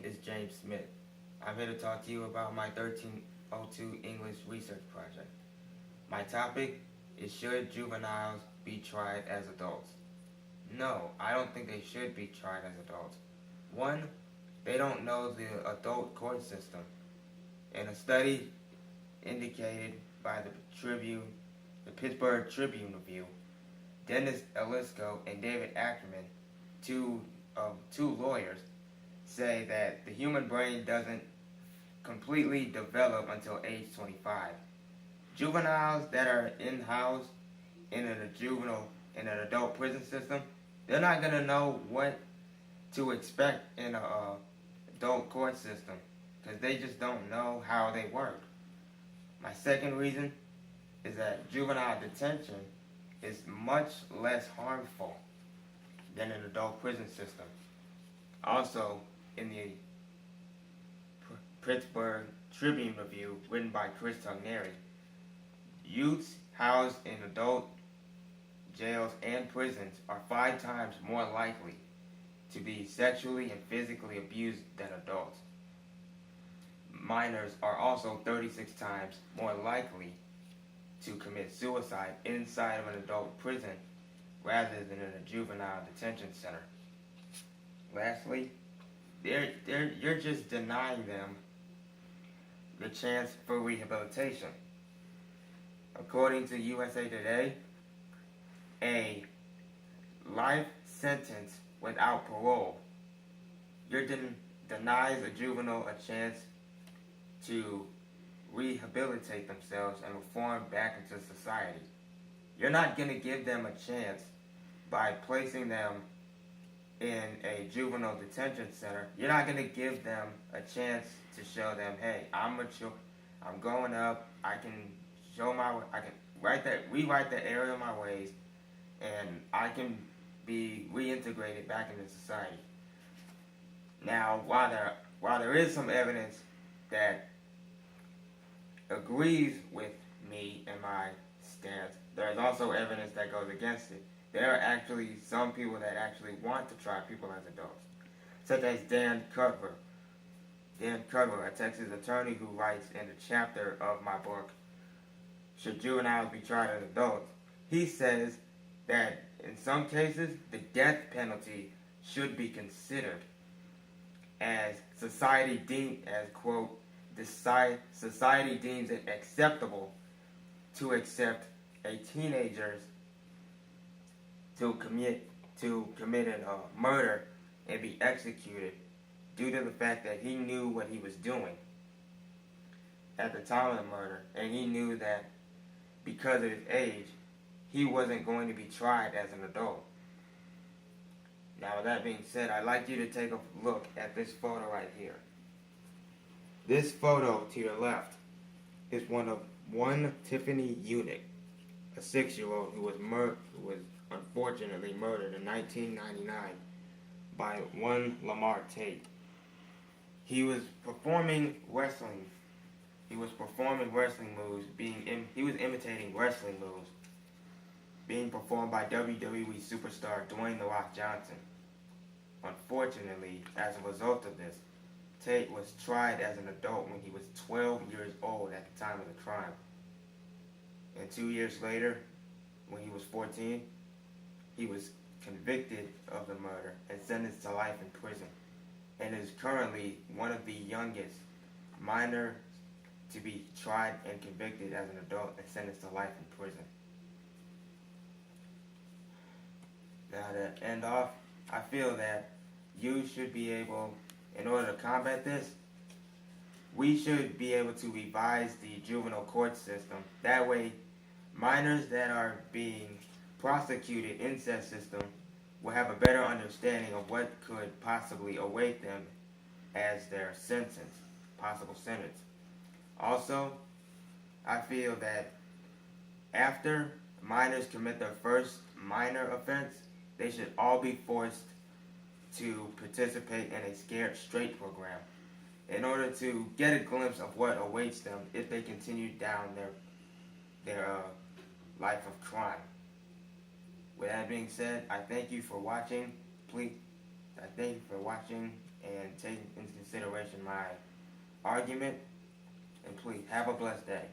name is James Smith. I'm here to talk to you about my 1302 English research project. My topic is, should juveniles be tried as adults? No, I don't think they should be tried as adults. One, they don't know the adult court system. In a study indicated by the Pittsburgh Tribune Review, Dennis Elisco and David Ackerman, two lawyers, say that the human brain doesn't completely develop until age 25. Juveniles that are in-house in an adult prison system, they're not gonna know what to expect in an adult court system because they just don't know how they work. My second reason is that juvenile detention is much less harmful than an adult prison system. Also, in the Pittsburgh Tribune Review, written by Chris Togneri, youths housed in adult jails and prisons are 5 times more likely to be sexually and physically abused than adults. Minors are also 36 times more likely to commit suicide inside of an adult prison rather than in a juvenile detention center. Lastly, you're just denying them the chance for rehabilitation. According to USA Today, a life sentence without parole, denies a juvenile a chance to rehabilitate themselves and reform back into society. You're not going to give them a chance by placing them in a juvenile detention center. You're not going to give them a chance to show them, hey, I'm mature, I'm growing up, I can rewrite the error of my ways, and I can be reintegrated back into society. Now, while there is some evidence that agrees with me and my stance, there is also evidence that goes against it. There are actually some people that actually want to try people as adults, such as Dan Cutler. Dan Cutler, a Texas attorney who writes in a chapter of my book, Should Juveniles Be Tried as Adults? He says that in some cases, the death penalty should be considered as society deems it acceptable to accept a teenager's to commit a murder and be executed due to the fact that he knew what he was doing at the time of the murder, and he knew that because of his age, he wasn't going to be tried as an adult. Now, with that being said, I'd like you to take a look at this photo right here. This photo to your left is one Tiffany Eunuch, a 6-year-old who was unfortunately murdered in 1999 by one Lamar Tate. He was performing wrestling. He was performing wrestling moves. He was imitating wrestling moves being performed by WWE superstar Dwayne "The Rock" Johnson. Unfortunately, as a result of this, Tate was tried as an adult when he was 12 years old at the time of the crime. And 2 years later, when he was 14, he was convicted of the murder and sentenced to life in prison, and is currently one of the youngest minors to be tried and convicted as an adult and sentenced to life in prison. Now, to end off, I feel that you should be able, in order to combat this, we should be able to revise the juvenile court system. That way, minors that are being prosecuted in said system will have a better understanding of what could possibly await them as their possible sentence. Also, I feel that after minors commit their first minor offense, they should all be forced to participate in a Scared Straight program in order to get a glimpse of what awaits them if they continue down their life of crime. With that being said, I thank you for watching. I thank you for watching and taking into consideration my argument, and please have a blessed day.